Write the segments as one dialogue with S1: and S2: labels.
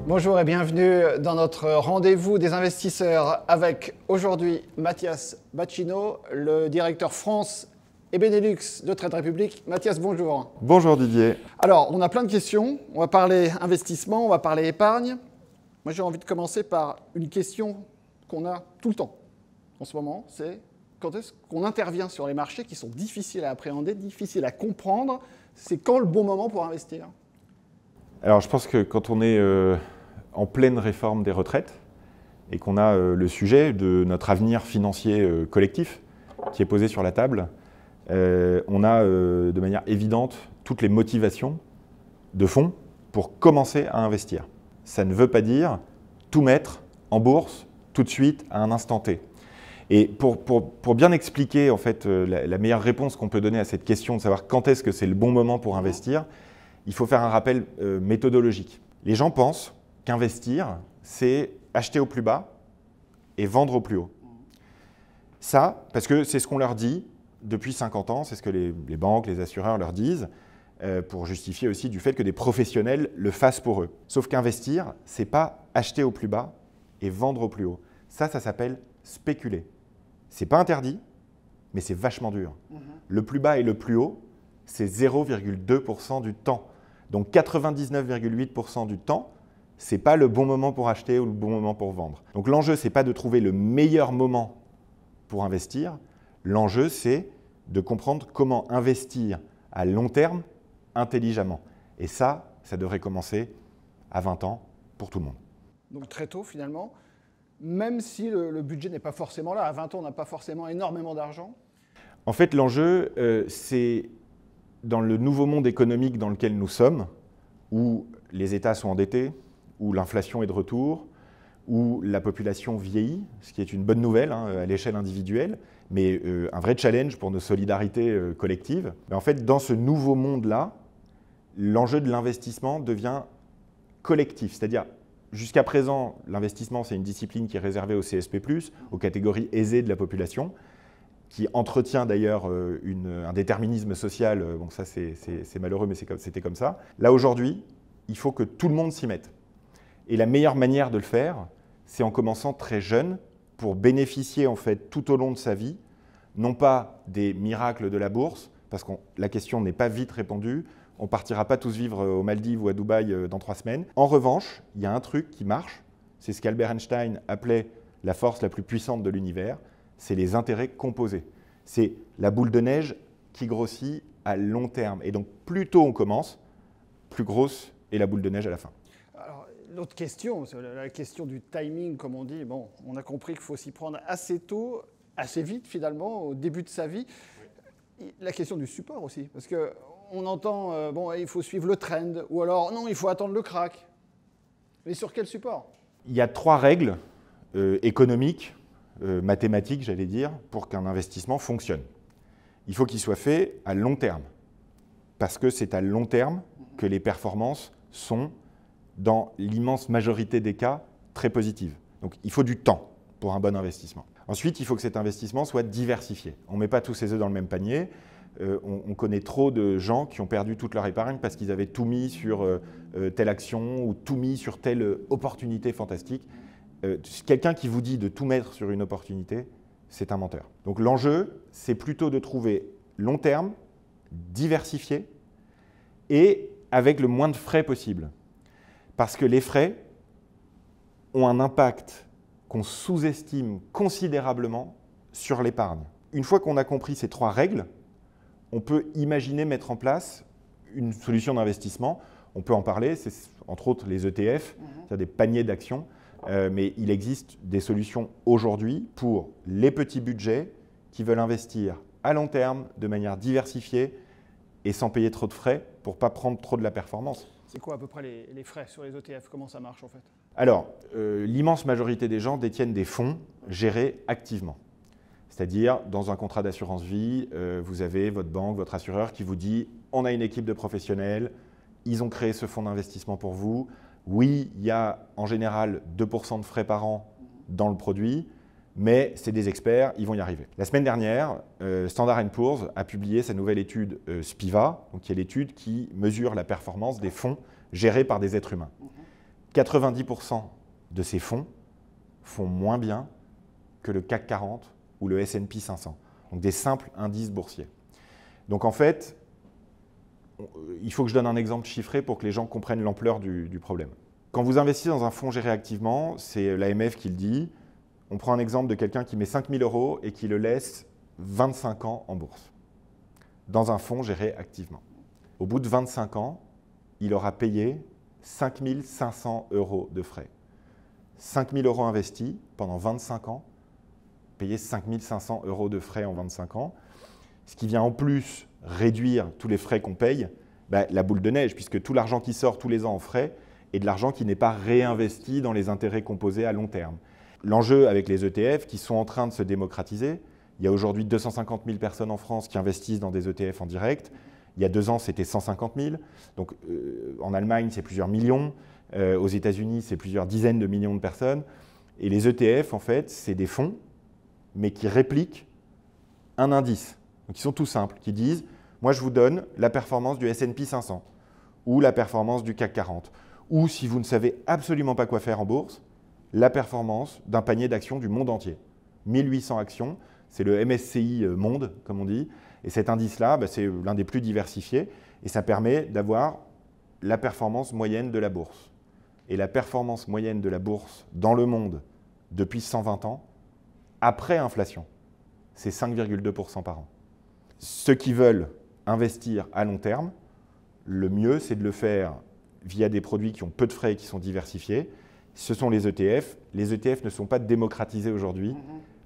S1: Bonjour et bienvenue dans notre rendez-vous des investisseurs avec aujourd'hui Mathias Bacchino, le directeur France et Benelux de Trade Republic. Mathias, bonjour.
S2: Bonjour Didier.
S1: Alors, on a plein de questions. On va parler investissement, on va parler épargne. Moi, j'ai envie de commencer par une question qu'on a tout le temps en ce moment, c'est quand est-ce qu'on intervient sur les marchés qui sont difficiles à appréhender, difficiles à comprendre. C'est quand le bon moment pour investir?
S2: Alors, je pense que quand on est en pleine réforme des retraites et qu'on a le sujet de notre avenir financier collectif qui est posé sur la table, on a de manière évidente toutes les motivations de fonds pour commencer à investir. Ça ne veut pas dire tout mettre en bourse tout de suite à un instant T. Et pour bien expliquer en fait, la meilleure réponse qu'on peut donner à cette question de savoir quand est-ce que c'est le bon moment pour investir, il faut faire un rappel méthodologique. Les gens pensent qu'investir, c'est acheter au plus bas et vendre au plus haut. Ça, parce que c'est ce qu'on leur dit depuis 50 ans, c'est ce que les banques, les assureurs leur disent, pour justifier aussi du fait que des professionnels le fassent pour eux. Sauf qu'investir, c'est pas acheter au plus bas et vendre au plus haut. Ça s'appelle spéculer. C'est pas interdit, mais c'est vachement dur. Le plus bas et le plus haut, c'est 0,2% du temps. Donc 99,8% du temps, ce n'est pas le bon moment pour acheter ou le bon moment pour vendre. Donc l'enjeu, ce n'est pas de trouver le meilleur moment pour investir. L'enjeu, c'est de comprendre comment investir à long terme intelligemment. Et ça devrait commencer à 20 ans pour tout le monde.
S1: Donc très tôt finalement, même si le budget n'est pas forcément là. À 20 ans, on n'a pas forcément énormément d'argent.
S2: En fait, l'enjeu, c'est dans le nouveau monde économique dans lequel nous sommes, où les États sont endettés, où l'inflation est de retour, où la population vieillit, ce qui est une bonne nouvelle à l'échelle individuelle, mais un vrai challenge pour nos solidarités collectives. Mais en fait, dans ce nouveau monde-là, l'enjeu de l'investissement devient collectif. C'est-à-dire, jusqu'à présent, l'investissement, c'est une discipline qui est réservée aux CSP+, aux catégories aisées de la population, qui entretient d'ailleurs un déterminisme social. Bon, ça, c'est malheureux, mais c'était comme ça. Là, aujourd'hui, il faut que tout le monde s'y mette. Et la meilleure manière de le faire, c'est en commençant très jeune pour bénéficier, en fait, tout au long de sa vie, non pas des miracles de la bourse, parce que la question n'est pas vite répondue, on ne partira pas tous vivre aux Maldives ou à Dubaï dans 3 semaines. En revanche, il y a un truc qui marche, c'est ce qu'Albert Einstein appelait la force la plus puissante de l'univers, c'est les intérêts composés. C'est la boule de neige qui grossit à long terme. Et donc, plus tôt on commence, plus grosse est la boule de neige à la fin.
S1: Alors, l'autre question, c'est la question du timing, comme on dit. Bon, on a compris qu'il faut s'y prendre assez tôt, assez vite finalement, au début de sa vie. Oui. La question du support aussi, parce qu'on entend, bon, il faut suivre le trend, ou alors, non, il faut attendre le crack. Mais sur quel support?
S2: Il y a 3 règles économiques, mathématiques, j'allais dire, pour qu'un investissement fonctionne. Il faut qu'il soit fait à long terme, parce que c'est à long terme que les performances sont, dans l'immense majorité des cas, très positives. Donc il faut du temps pour un bon investissement. Ensuite, il faut que cet investissement soit diversifié. On ne met pas tous ses œufs dans le même panier. On connaît trop de gens qui ont perdu toute leur épargne parce qu'ils avaient tout mis sur telle action ou tout mis sur telle opportunité fantastique. Quelqu'un qui vous dit de tout mettre sur une opportunité, c'est un menteur. Donc l'enjeu, c'est plutôt de trouver long terme, diversifié et avec le moins de frais possible. Parce que les frais ont un impact qu'on sous-estime considérablement sur l'épargne. Une fois qu'on a compris ces 3 règles, on peut imaginer mettre en place une solution d'investissement. On peut en parler, c'est entre autres les ETF, c'est-à-dire des paniers d'actions. Mais il existe des solutions aujourd'hui pour les petits budgets qui veulent investir à long terme, de manière diversifiée et sans payer trop de frais pour ne pas prendre trop de la performance.
S1: C'est quoi à peu près les frais sur les ETF? Comment ça marche en fait?
S2: Alors, l'immense majorité des gens détiennent des fonds gérés activement. C'est-à-dire, dans un contrat d'assurance vie, vous avez votre banque, votre assureur qui vous dit « on a une équipe de professionnels, ils ont créé ce fonds d'investissement pour vous ». Oui, il y a en général 2% de frais par an dans le produit, mais c'est des experts, ils vont y arriver. La semaine dernière, Standard & Poor's a publié sa nouvelle étude SPIVA, donc qui est l'étude qui mesure la performance des fonds gérés par des êtres humains. 90% de ces fonds font moins bien que le CAC 40 ou le S&P 500, donc des simples indices boursiers. Donc en fait, il faut que je donne un exemple chiffré pour que les gens comprennent l'ampleur du problème. Quand vous investissez dans un fonds géré activement, c'est l'AMF qui le dit, on prend un exemple de quelqu'un qui met 5 000 € et qui le laisse 25 ans en bourse, dans un fonds géré activement. Au bout de 25 ans, il aura payé 5 500 € de frais. 5 000 € investis pendant 25 ans, payer 5 500 € de frais en 25 ans, ce qui vient en plus réduire tous les frais qu'on paye, la boule de neige, puisque tout l'argent qui sort tous les ans en frais est de l'argent qui n'est pas réinvesti dans les intérêts composés à long terme. L'enjeu avec les ETF qui sont en train de se démocratiser, il y a aujourd'hui 250 000 personnes en France qui investissent dans des ETF en direct. Il y a 2 ans, c'était 150 000. Donc, en Allemagne, c'est plusieurs millions. Aux États-Unis, c'est plusieurs dizaines de millions de personnes. Et les ETF, en fait, c'est des fonds, mais qui répliquent un indice. Donc, ils sont tout simples, qui disent « Moi, je vous donne la performance du S&P 500 ou la performance du CAC 40. Ou, si vous ne savez absolument pas quoi faire en bourse, la performance d'un panier d'actions du monde entier. 1800 actions, c'est le MSCI Monde, comme on dit. Et cet indice-là, c'est l'un des plus diversifiés. Et ça permet d'avoir la performance moyenne de la bourse. Et la performance moyenne de la bourse dans le monde depuis 120 ans, après inflation, c'est 5,2% par an. Ceux qui veulent investir à long terme, le mieux, c'est de le faire via des produits qui ont peu de frais et qui sont diversifiés. Ce sont les ETF. Les ETF ne sont pas démocratisés aujourd'hui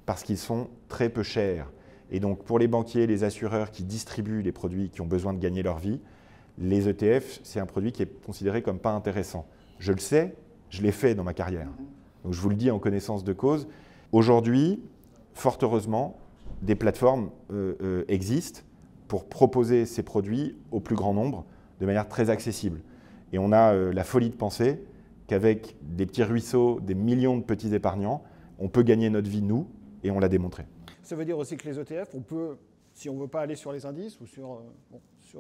S2: parce qu'ils sont très peu chers. Et donc, pour les banquiers, les assureurs qui distribuent les produits qui ont besoin de gagner leur vie, les ETF, c'est un produit qui est considéré comme pas intéressant. Je le sais, je l'ai fait dans ma carrière. Donc, je vous le dis en connaissance de cause. Aujourd'hui, fort heureusement, des plateformes existent pour proposer ces produits au plus grand nombre de manière très accessible. Et on a la folie de penser qu'avec des petits ruisseaux, des millions de petits épargnants, on peut gagner notre vie, nous, et on l'a démontré.
S1: Ça veut dire aussi que les ETF, on peut, si on ne veut pas aller sur les indices ou sur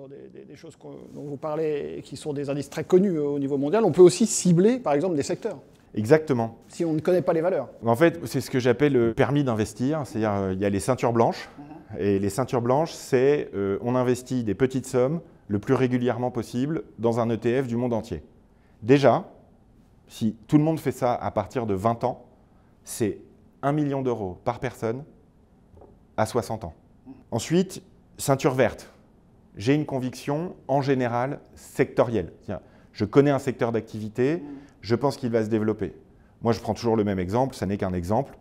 S1: des choses dont vous parlez, qui sont des indices très connus au niveau mondial, on peut aussi cibler, par exemple, des secteurs.
S2: Exactement.
S1: Si on ne connaît pas les valeurs.
S2: En fait, c'est ce que j'appelle le permis d'investir, c'est-à-dire il y a les ceintures blanches, et les ceintures blanches, c'est on investit des petites sommes le plus régulièrement possible dans un ETF du monde entier. Déjà, si tout le monde fait ça à partir de 20 ans, c'est 1 million d'euros par personne à 60 ans. Ensuite, ceinture verte. J'ai une conviction, en général, sectorielle. Je connais un secteur d'activité, je pense qu'il va se développer. Moi, je prends toujours le même exemple, ça n'est qu'un exemple,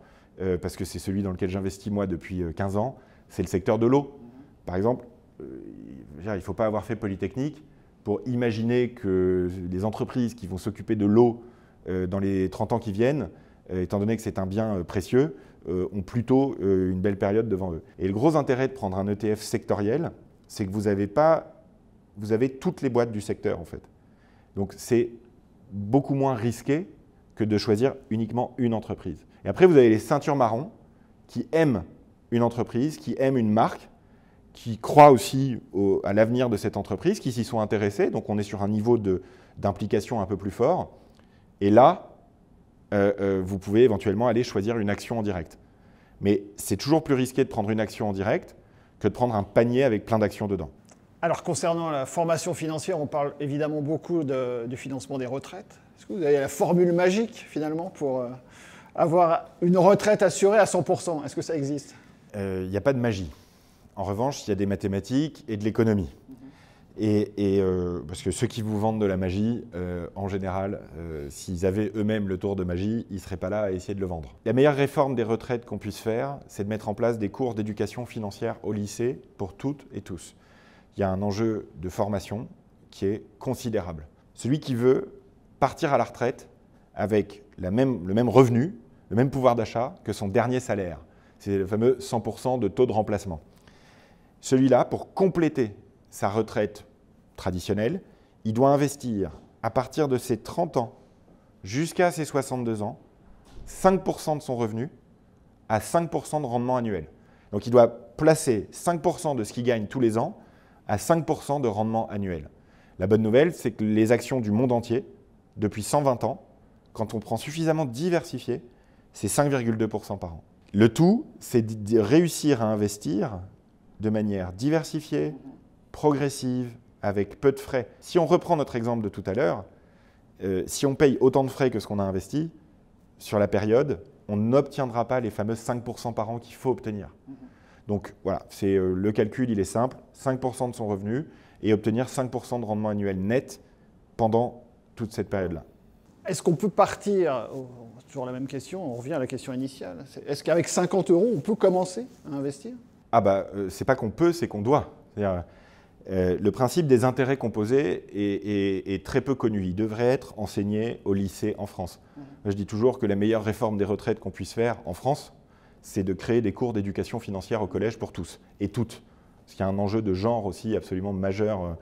S2: parce que c'est celui dans lequel j'investis moi depuis 15 ans, c'est le secteur de l'eau. Par exemple, il ne faut pas avoir fait Polytechnique pour imaginer que les entreprises qui vont s'occuper de l'eau dans les 30 ans qui viennent, étant donné que c'est un bien précieux, ont plutôt une belle période devant eux. Et le gros intérêt de prendre un ETF sectoriel, c'est que vous avez toutes les boîtes du secteur en fait. Donc c'est beaucoup moins risqué que de choisir uniquement une entreprise. Et après, vous avez les ceintures marron qui aiment une entreprise, qui aiment une marque, qui croient aussi à l'avenir de cette entreprise, qui s'y sont intéressés. Donc on est sur un niveau d'implication un peu plus fort. Et là, vous pouvez éventuellement aller choisir une action en direct. Mais c'est toujours plus risqué de prendre une action en direct que de prendre un panier avec plein d'actions dedans.
S1: Alors, concernant la formation financière, on parle évidemment beaucoup du financement des retraites. Est-ce que vous avez la formule magique, finalement, pour avoir une retraite assurée à 100%? Est-ce que ça existe?
S2: Il n'y a pas de magie. En revanche, il y a des mathématiques et de l'économie. Parce que ceux qui vous vendent de la magie, en général, s'ils avaient eux-mêmes le tour de magie, ils ne seraient pas là à essayer de le vendre. La meilleure réforme des retraites qu'on puisse faire, c'est de mettre en place des cours d'éducation financière au lycée pour toutes et tous. Il y a un enjeu de formation qui est considérable. Celui qui veut partir à la retraite avec le même revenu, le même pouvoir d'achat que son dernier salaire, c'est le fameux 100% de taux de remplacement. Celui-là, pour compléter sa retraite traditionnelle, il doit investir à partir de ses 30 ans jusqu'à ses 62 ans, 5% de son revenu à 5% de rendement annuel. Donc il doit placer 5% de ce qu'il gagne tous les ans à 5% de rendement annuel. La bonne nouvelle, c'est que les actions du monde entier, depuis 120 ans, quand on prend suffisamment diversifié, c'est 5,2% par an. Le tout, c'est de réussir à investir de manière diversifiée, progressive, avec peu de frais. Si on reprend notre exemple de tout à l'heure, si on paye autant de frais que ce qu'on a investi, sur la période, on n'obtiendra pas les fameux 5% par an qu'il faut obtenir. Donc voilà, le calcul, il est simple, 5% de son revenu et obtenir 5% de rendement annuel net pendant toute cette période-là.
S1: Est-ce qu'on peut partir, toujours la même question, on revient à la question initiale, est-ce qu'avec 50 € on peut commencer à investir?
S2: Ah bah, c'est pas qu'on peut, c'est qu'on doit. Le principe des intérêts composés est très peu connu. Il devrait être enseigné au lycée en France. Moi, je dis toujours que la meilleure réforme des retraites qu'on puisse faire en France, c'est de créer des cours d'éducation financière au collège pour tous et toutes. Parce qu'il y a un enjeu de genre aussi absolument majeur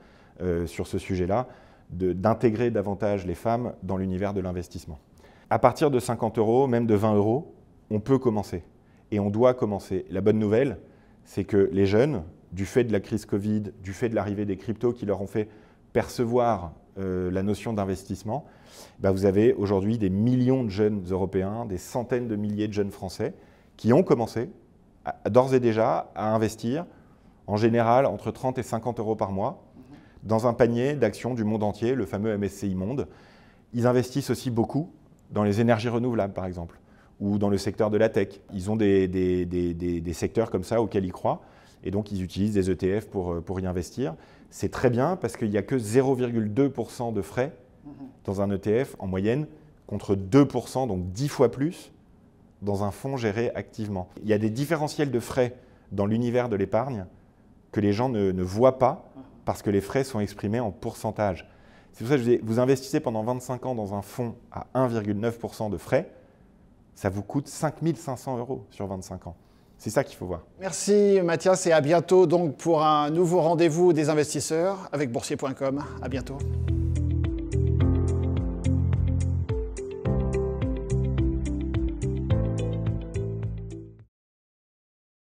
S2: sur ce sujet-là, d'intégrer davantage les femmes dans l'univers de l'investissement. À partir de 50 €, même de 20 €, on peut commencer. Et on doit commencer. La bonne nouvelle, c'est que les jeunes, du fait de la crise Covid, du fait de l'arrivée des cryptos qui leur ont fait percevoir la notion d'investissement, vous avez aujourd'hui des millions de jeunes Européens, des centaines de milliers de jeunes Français qui ont commencé d'ores et déjà à investir, en général entre 30 et 50 € par mois, dans un panier d'actions du monde entier, le fameux MSCI Monde. Ils investissent aussi beaucoup dans les énergies renouvelables, par exemple, ou dans le secteur de la tech. Ils ont des secteurs comme ça auxquels ils croient, et donc ils utilisent des ETF pour y investir. C'est très bien parce qu'il n'y a que 0,2% de frais dans un ETF en moyenne, contre 2%, donc 10 fois plus, dans un fonds géré activement. Il y a des différentiels de frais dans l'univers de l'épargne que les gens ne voient pas parce que les frais sont exprimés en pourcentage. C'est pour ça que je disais, vous investissez pendant 25 ans dans un fonds à 1,9% de frais, ça vous coûte 5 500 € sur 25 ans. C'est ça qu'il faut voir.
S1: Merci Mathias et à bientôt donc pour un nouveau rendez-vous des investisseurs avec boursier.com. À bientôt.